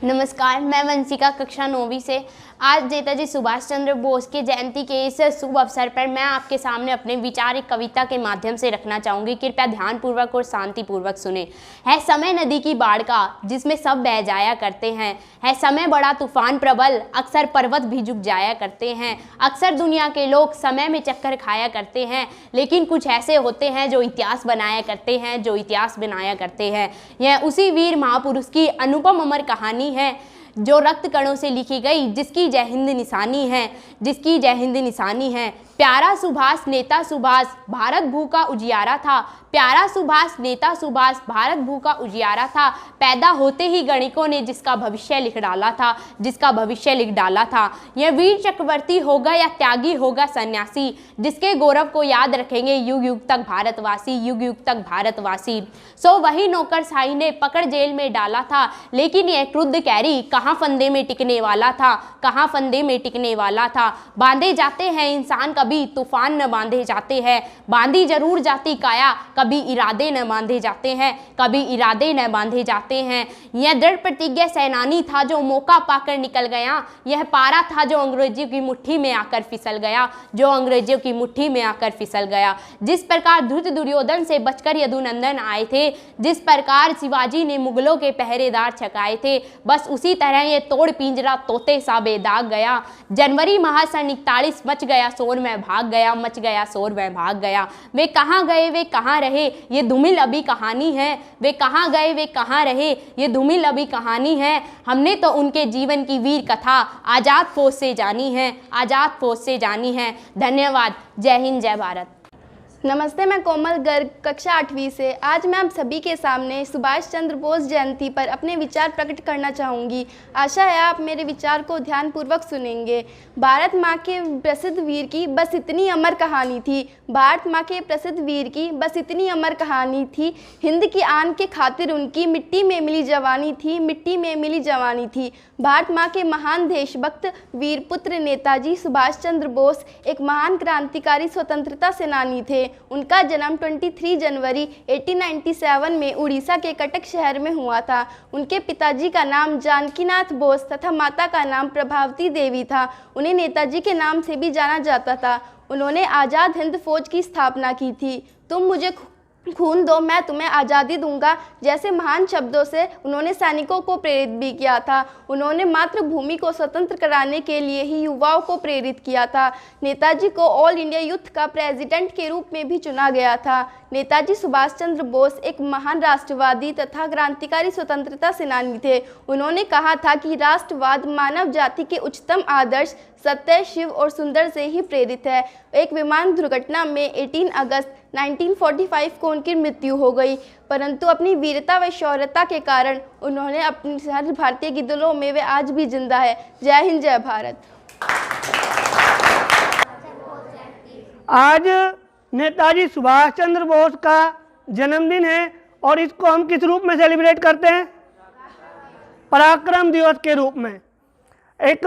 नमस्कार, मैं वंशिका कक्षा 9वीं से। आज नेताजी सुभाष चंद्र बोस के जयंती के इस शुभ अवसर पर मैं आपके सामने अपने विचार एक कविता के माध्यम से रखना चाहूँगी। कृपया ध्यानपूर्वक और शांतिपूर्वक सुने। है समय नदी की बाढ़ का जिसमें सब बह जाया करते हैं, है समय बड़ा तूफान प्रबल अक्सर पर्वत भी झुक जाया करते हैं। अक्सर दुनिया के लोग समय में चक्कर खाया करते हैं, लेकिन कुछ ऐसे होते हैं जो इतिहास बनाया करते हैं, जो इतिहास बनाया करते हैं। यह उसी वीर महापुरुष की अनुपम अमर कहानी है जो रक्त कणों से लिखी गई, जिसकी जय हिंद निशानी है, जिसकी जय हिंद निशानी है। प्यारा सुभाष नेता सुभाष भारत भू का उजियारा था, प्यारा सुभाष नेता सुभाष भारत भू का उजियारा था। पैदा होते ही गणिकों ने जिसका भविष्य लिख डाला था, जिसका भविष्य लिख डाला था। यह वीर चक्रवर्ती होगा या त्यागी होगा सन्यासी, जिसके गौरव को याद रखेंगे युग युग तक भारतवासी, युग युग तक भारतवासी। सो वही नौकरशाही ने पकड़ जेल में डाला था, लेकिन यह क्रुद्ध कैरी कहाँ फंदे में टिकने वाला था, कहाँ फंदे में टिकने वाला था। बांधे जाते हैं इंसान कभी तूफान न बांधे जाते हैं, बांधी जरूर जाती काया कभी इरादे न बांधे जाते हैं, कभी इरादे न बांधे जाते हैं। यह दृढ़ प्रतिज्ञा सेनानी था जो मौका पाकर निकल गया, यह पारा था जो अंग्रेजों की मुट्ठी में आकर फिसल गया, जो अंग्रेजों की मुट्ठी में आकर फिसल गया। जिस प्रकार धृत दुर्योधन से बचकर यदुनंदन आए थे, जिस प्रकार शिवाजी ने मुगलों के पहरेदार छकाए थे, बस उसी तरह ये तोड़ पिंजरा तोते सा बेदाग गया। जनवरी माह सन 41 मच गया शोर में भाग गया, मच गया शोर में भाग गया। वे कहाँ गए वे कहाँ रहे ये धूमिल अभी कहानी है, वे कहाँ गए वे कहाँ रहे ये धूमिल अभी कहानी है। हमने तो उनके जीवन की वीर कथा आज़ाद फौज से जानी है, आज़ाद फौज से जानी है। धन्यवाद। जय हिंद, जय भारत। नमस्ते, मैं कोमल गर्ग कक्षा 8वीं से। आज मैं आप सभी के सामने सुभाष चंद्र बोस जयंती पर अपने विचार प्रकट करना चाहूँगी। आशा है आप मेरे विचार को ध्यानपूर्वक सुनेंगे। भारत माँ के प्रसिद्ध वीर की बस इतनी अमर कहानी थी, भारत माँ के प्रसिद्ध वीर की बस इतनी अमर कहानी थी। हिंद की आन के खातिर उनकी मिट्टी में मिली जवानी थी, मिट्टी में मिली जवानी थी। भारत माँ के महान देशभक्त वीर पुत्र नेताजी सुभाष चंद्र बोस एक महान क्रांतिकारी स्वतंत्रता सेनानी थे। उनका जन्म 23 जनवरी 1897 में उड़ीसा के कटक शहर में हुआ था। उनके पिताजी का नाम जानकीनाथ बोस तथा माता का नाम प्रभावती देवी था। उन्हें नेताजी के नाम से भी जाना जाता था। उन्होंने आज़ाद हिंद फौज की स्थापना की थी। तुम मुझे खून दो मैं तुम्हें आज़ादी दूंगा जैसे महान शब्दों से उन्होंने सैनिकों को प्रेरित भी किया था। उन्होंने मातृभूमि को स्वतंत्र कराने के लिए ही युवाओं को प्रेरित किया था। नेताजी को ऑल इंडिया यूथ का प्रेसिडेंट के रूप में भी चुना गया था। नेताजी सुभाष चंद्र बोस एक महान राष्ट्रवादी तथा क्रांतिकारी स्वतंत्रता सेनानी थे। उन्होंने कहा था कि राष्ट्रवाद मानव जाति के उच्चतम आदर्श सत्य, शिव और सुंदर से ही प्रेरित है। एक विमान दुर्घटना में 18 अगस्त 1945 को उनकी मृत्यु हो गई, परंतु अपनी वीरता व शौर्यता के कारण उन्होंने अपनी हर भारतीय के दिलों में वे आज भी जिंदा है। जय हिंद, जय भारत। आज नेताजी सुभाष चंद्र बोस का जन्मदिन है और इसको हम किस रूप में सेलिब्रेट करते हैं? पराक्रम दिवस के रूप में। एक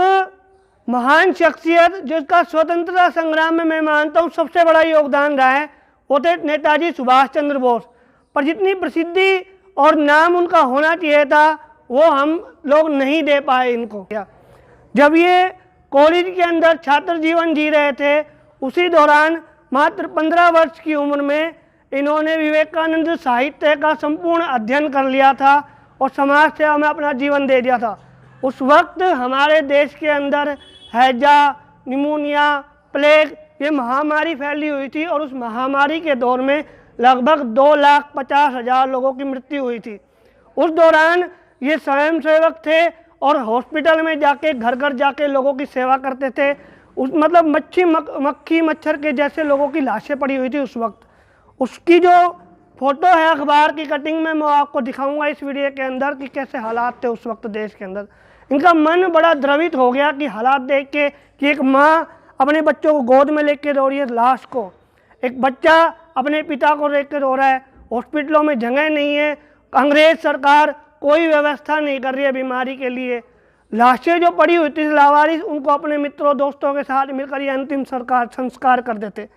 महान शख्सियत जिसका स्वतंत्रता संग्राम में मैं मानता हूँ सबसे बड़ा योगदान रहा है, वो थे नेताजी सुभाष चंद्र बोस। पर जितनी प्रसिद्धि और नाम उनका होना चाहिए था वो हम लोग नहीं दे पाए इनको। जब ये कॉलेज के अंदर छात्र जीवन जी रहे थे, उसी दौरान मात्र 15 वर्ष की उम्र में इन्होंने विवेकानंद साहित्य का संपूर्ण अध्ययन कर लिया था और समाज सेवा में अपना जीवन दे दिया था। उस वक्त हमारे देश के अंदर हैजा, निमोनिया, प्लेग ये महामारी फैली हुई थी और उस महामारी के दौर में लगभग 2,50,000 लोगों की मृत्यु हुई थी। उस दौरान ये स्वयंसेवक थे और हॉस्पिटल में जाके घर घर जाके लोगों की सेवा करते थे। उस मतलब मक्खी मच्छर के जैसे लोगों की लाशें पड़ी हुई थी उस वक्त। उसकी जो फोटो है अखबार की कटिंग में मैं आपको दिखाऊंगा इस वीडियो के अंदर कि कैसे हालात थे उस वक्त देश के अंदर। इनका मन बड़ा द्रवित हो गया कि हालात देख के कि एक माँ अपने बच्चों को गोद में लेके रो रही है, लाश को, एक बच्चा अपने पिता को लेकर रो रहा है, हॉस्पिटलों में जगह नहीं है, अंग्रेज सरकार कोई व्यवस्था नहीं कर रही है बीमारी के लिए। लाशें जो पड़ी हुई थी लावारिस, उनको अपने मित्रों दोस्तों के साथ मिलकर ये अंतिम संस्कार कर देते।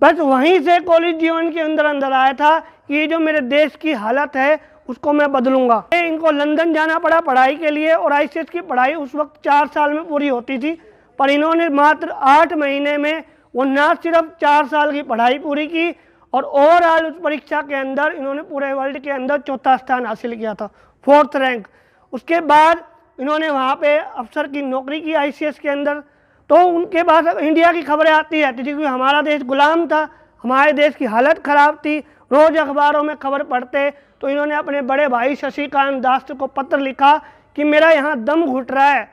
बस वहीं से कॉलेज जीवन के अंदर अंदर आया था कि ये जो मेरे देश की हालत है उसको मैं बदलूंगा। इनको लंदन जाना पड़ा पढ़ाई के लिए, और ICS की पढ़ाई उस वक्त 4 साल में पूरी होती थी, पर इन्होंने मात्र 8 महीने में वो ना सिर्फ 4 साल की पढ़ाई पूरी की, और ओवरऑल उस परीक्षा के अंदर इन्होंने पूरे वर्ल्ड के अंदर 4था स्थान हासिल किया था, 4th रैंक। उसके बाद इन्होंने वहाँ पे अफसर की नौकरी की ICS के अंदर। तो उनके पास इंडिया की खबरें आती रहती थी, क्योंकि हमारा देश गुलाम था, हमारे देश की हालत ख़राब थी, रोज़ अखबारों में खबर पढ़ते। तो इन्होंने अपने बड़े भाई शशिकांत दास को पत्र लिखा कि मेरा यहाँ दम घुट रहा है,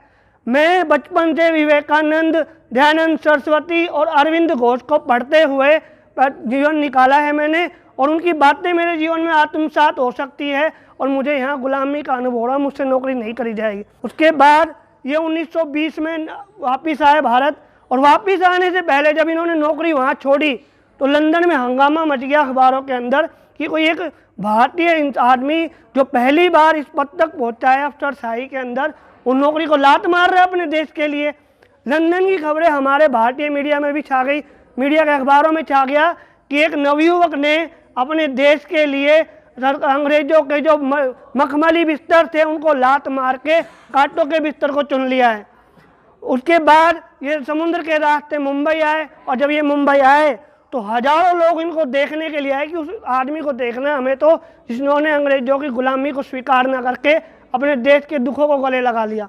मैं बचपन से विवेकानंद, दयानंद सरस्वती और अरविंद घोष को पढ़ते हुए जीवन निकाला है मैंने, और उनकी बातें मेरे जीवन में आत्मसात हो सकती है, और मुझे यहाँ गुलामी का अनुभव हो रहा, मुझसे नौकरी नहीं करी जाएगी। उसके बाद ये 1920 में वापस आए भारत, और वापस आने से पहले जब इन्होंने नौकरी वहाँ छोड़ी तो लंदन में हंगामा मच गया अखबारों के अंदर कि कोई एक भारतीय आदमी जो पहली बार इस पद तक पहुँचा है अफसरशाही के अंदर, वो नौकरी को लात मार रहे अपने देश के लिए। लंदन की खबरें हमारे भारतीय मीडिया में भी छा गई, मीडिया के अखबारों में छा गया कि एक नवयुवक ने अपने देश के लिए अंग्रेजों के जो मखमली बिस्तर थे उनको लात मार के कांटों के बिस्तर को चुन लिया है। उसके बाद ये समुद्र के रास्ते मुंबई आए, और जब ये मुंबई आए तो हजारों लोग इनको देखने के लिए आए कि उस आदमी को देखना हमें, तो जिन्होंने अंग्रेजों की गुलामी को स्वीकार न करके अपने देश के दुखों को गले लगा लिया।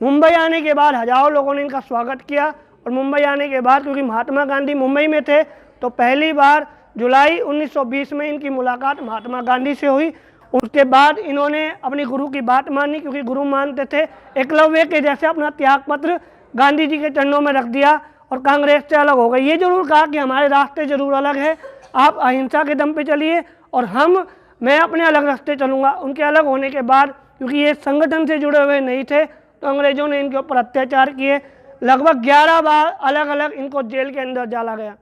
मुंबई आने के बाद हजारों लोगों ने इनका स्वागत किया, और मुंबई आने के बाद क्योंकि महात्मा गांधी मुंबई में थे, तो पहली बार जुलाई 1920 में इनकी मुलाकात महात्मा गांधी से हुई। उसके बाद इन्होंने अपनी गुरु की बात मानी, क्योंकि गुरु मानते थे, एकलव्य के जैसे अपना त्याग पत्र गांधी जी के चरणों में रख दिया और कांग्रेस से अलग हो गए। ये जरूर कहा कि हमारे रास्ते जरूर अलग है, आप अहिंसा के दम पे चलिए और मैं अपने अलग रास्ते चलूँगा। उनके अलग होने के बाद क्योंकि ये संगठन से जुड़े हुए नहीं थे, तो अंग्रेजों ने इनके ऊपर अत्याचार किए। लगभग 11 बार अलग अलग इनको जेल के अंदर डाला गया।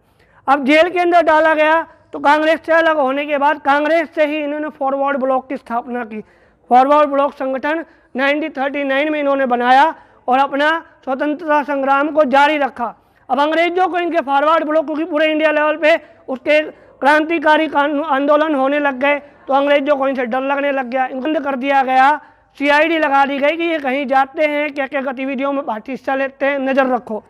अब जेल के अंदर डाला गया तो कांग्रेस से अलग होने के बाद कांग्रेस से ही इन्होंने फॉरवर्ड ब्लॉक की स्थापना की। फॉरवर्ड ब्लॉक संगठन 1939 में इन्होंने बनाया और अपना स्वतंत्रता संग्राम को जारी रखा। अब अंग्रेजों को इनके फॉरवर्ड ब्लॉक, क्योंकि पूरे इंडिया लेवल पे उसके क्रांतिकारी आंदोलन होने लग गए, तो अंग्रेजों को इनसे डर लगने लग गया। बंद कर दिया गया, CID लगा दी गई कि ये कहीं जाते हैं, क्या क्या गतिविधियों में पार्टी हिस्सा लेते हैं, नज़र रखो।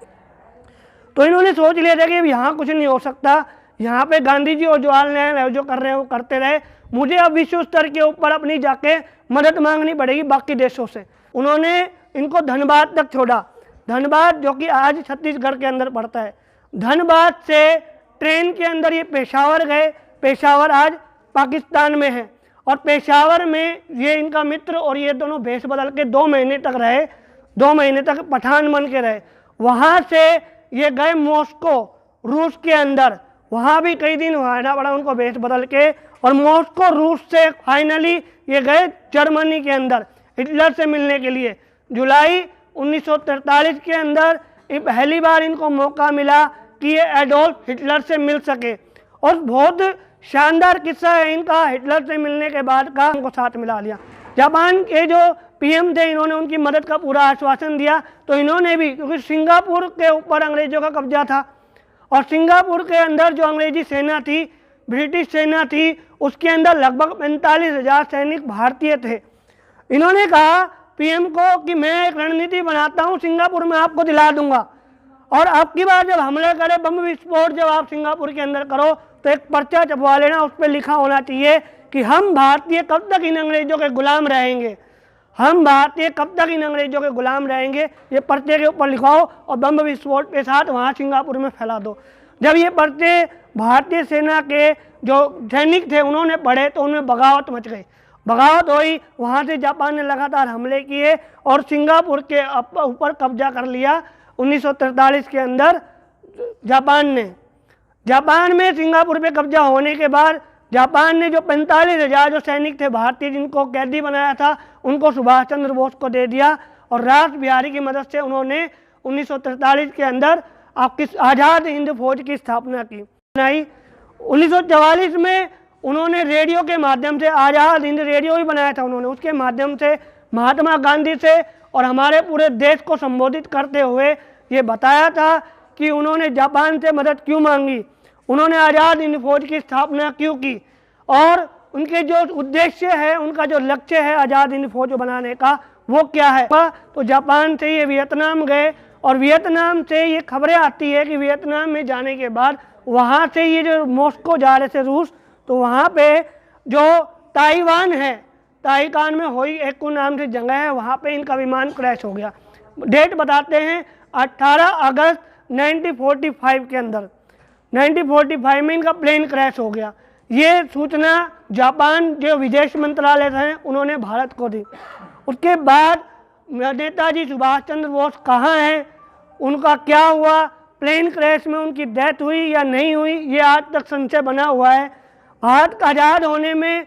तो इन्होंने सोच लिया था कि यहाँ कुछ नहीं हो सकता, यहाँ पे गांधी जी और जवाहरलाल नेहरू जो कर रहे हैं वो करते रहे, मुझे अब विश्व स्तर के ऊपर अपनी जाके मदद मांगनी पड़ेगी बाकी देशों से। उन्होंने इनको धनबाद तक छोड़ा। धनबाद जो कि आज छत्तीसगढ़ के अंदर पड़ता है। धनबाद से ट्रेन के अंदर ये पेशावर गए। पेशावर आज पाकिस्तान में है, और पेशावर में ये इनका मित्र और ये दोनों भेष बदल के 2 महीने तक रहे। 2 महीने तक पठान बन के रहे। वहाँ से ये गए मॉस्को, रूस के अंदर। वहाँ भी कई दिन रहना पड़ा उनको भेष बदल के, और मॉस्को रूस से फाइनली ये गए जर्मनी के अंदर हिटलर से मिलने के लिए। जुलाई 1943 के अंदर पहली बार इनको मौका मिला कि ये एडोल्फ हिटलर से मिल सके, और बहुत शानदार किस्सा है इनका हिटलर से मिलने के बाद का, उनको साथ मिला लिया। जापान के जो PM थे, इन्होंने उनकी मदद का पूरा आश्वासन दिया। तो इन्होंने भी, क्योंकि सिंगापुर के ऊपर अंग्रेजों का कब्जा था, और सिंगापुर के अंदर जो अंग्रेजी सेना थी, ब्रिटिश सेना थी, उसके अंदर लगभग 45,000 सैनिक भारतीय थे। इन्होंने कहा PM को कि मैं एक रणनीति बनाता हूँ, सिंगापुर में आपको दिला दूंगा, और अब की बार जब हमले करे, बम विस्फोट जब आप सिंगापुर के अंदर करो, तो एक पर्चा छपवा लेना, उस पर लिखा होना चाहिए कि हम भारतीय कब तक इन अंग्रेजों के गुलाम रहेंगे, हम भारतीय कब तक इन अंग्रेजों के गुलाम रहेंगे, ये पर्चे के ऊपर लिखाओ और बम विस्फोट के साथ वहाँ सिंगापुर में फैला दो। जब ये पर्चे भारतीय सेना के जो सैनिक थे उन्होंने पढ़े, तो उनमें बगावत मच गई। बगावत हुई, वहाँ से जापान ने लगातार हमले किए और सिंगापुर के ऊपर कब्जा कर लिया 1943 के अंदर जापान में सिंगापुर पे कब्जा होने के बाद जापान ने जो 45,000 जो सैनिक थे भारतीय, जिनको कैदी बनाया था, उनको सुभाष चंद्र बोस को दे दिया, और रास बिहारी की मदद से उन्होंने 1943 के अंदर आपकी आज़ाद हिंद फौज की स्थापना की। 1944 में उन्होंने रेडियो के माध्यम से, आज़ाद हिंद रेडियो ही बनाया था उन्होंने, उसके माध्यम से महात्मा गांधी से और हमारे पूरे देश को संबोधित करते हुए ये बताया था कि उन्होंने जापान से मदद क्यों मांगी। उन्होंने आज़ाद हिंद फौज की स्थापना क्यों की और उनके जो उद्देश्य है, उनका जो लक्ष्य है आज़ाद हिंद फौज बनाने का, वो क्या है। तो जापान से ये वियतनाम गए और वियतनाम से ये खबरें आती है कि वियतनाम में जाने के बाद वहाँ से ये जो मॉस्को जा रहे थे रूस, तो वहाँ पे जो ताइवान है, ताइकान में होई एकू नाम से जगह है, वहाँ पे इनका विमान क्रैश हो गया। डेट बताते हैं 18 अगस्त 1945 के अंदर, 1945 में इनका प्लेन क्रैश हो गया। ये सूचना जापान जो विदेश मंत्रालय है उन्होंने भारत को दी। उसके बाद नेताजी सुभाष चंद्र बोस कहाँ हैं, उनका क्या हुआ, प्लेन क्रैश में उनकी डेथ हुई या नहीं हुई, ये आज तक संशय बना हुआ है। भारत का आज़ाद होने में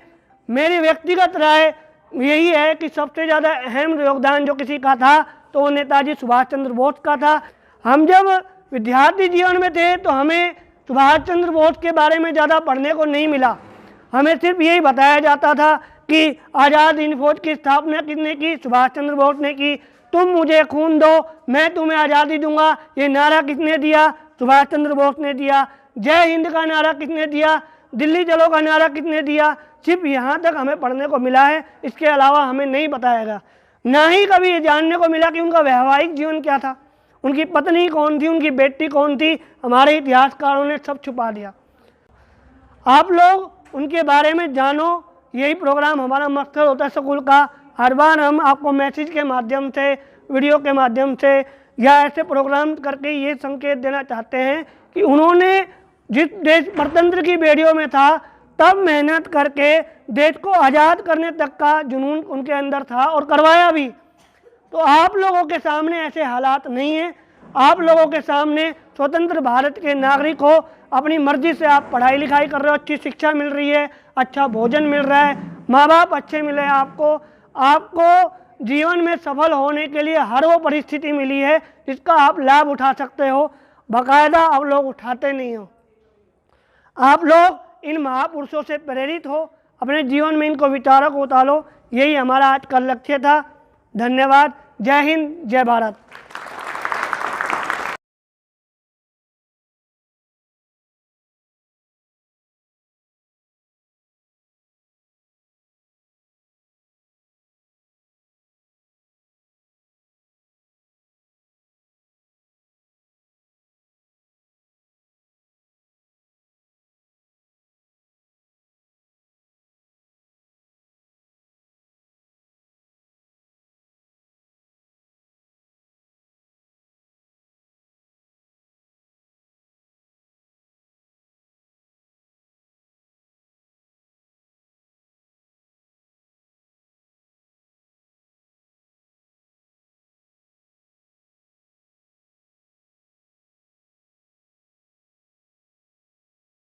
मेरी व्यक्तिगत राय यही है कि सबसे ज़्यादा अहम योगदान जो किसी का था तो वो नेताजी सुभाष चंद्र बोस का था। हम जब विद्यार्थी जीवन में थे तो हमें सुभाष चंद्र बोस के बारे में ज़्यादा पढ़ने को नहीं मिला। हमें सिर्फ यही बताया जाता था कि आज़ाद हिंद फौज की स्थापना किसने की, सुभाष चंद्र बोस ने की। तुम मुझे खून दो मैं तुम्हें आज़ादी दूंगा, ये नारा किसने दिया, सुभाष चंद्र बोस ने दिया। जय हिंद का नारा किसने दिया, दिल्ली चलो का नारा किसने दिया। सिर्फ यहाँ तक हमें पढ़ने को मिला है, इसके अलावा हमें नहीं बताएगा। ना ही कभी ये जानने को मिला कि उनका वैवाहिक जीवन क्या था, उनकी पत्नी कौन थी, उनकी बेटी कौन थी। हमारे इतिहासकारों ने सब छुपा दिया। आप लोग उनके बारे में जानो, यही प्रोग्राम हमारा मकसद होता है स्कूल का। हर बार हम आपको मैसेज के माध्यम से, वीडियो के माध्यम से या ऐसे प्रोग्राम करके ये संकेत देना चाहते हैं कि उन्होंने जिस देश परतंत्र की बेड़ियों में था तब मेहनत करके देश को आज़ाद करने तक का जुनून उनके अंदर था और करवाया भी। तो आप लोगों के सामने ऐसे हालात नहीं हैं। आप लोगों के सामने स्वतंत्र भारत के नागरिक हो, अपनी मर्जी से आप पढ़ाई लिखाई कर रहे हो, अच्छी शिक्षा मिल रही है, अच्छा भोजन मिल रहा है, माँ बाप अच्छे मिले हैं आपको जीवन में सफल होने के लिए हर वो परिस्थिति मिली है जिसका आप लाभ उठा सकते हो। बाकायदा आप लोग उठाते नहीं हो। आप लोग इन महापुरुषों से प्रेरित हो, अपने जीवन में इनको विचारों को उतारो। यही हमारा आज का लक्ष्य था। धन्यवाद। जय हिंद, जय भारत।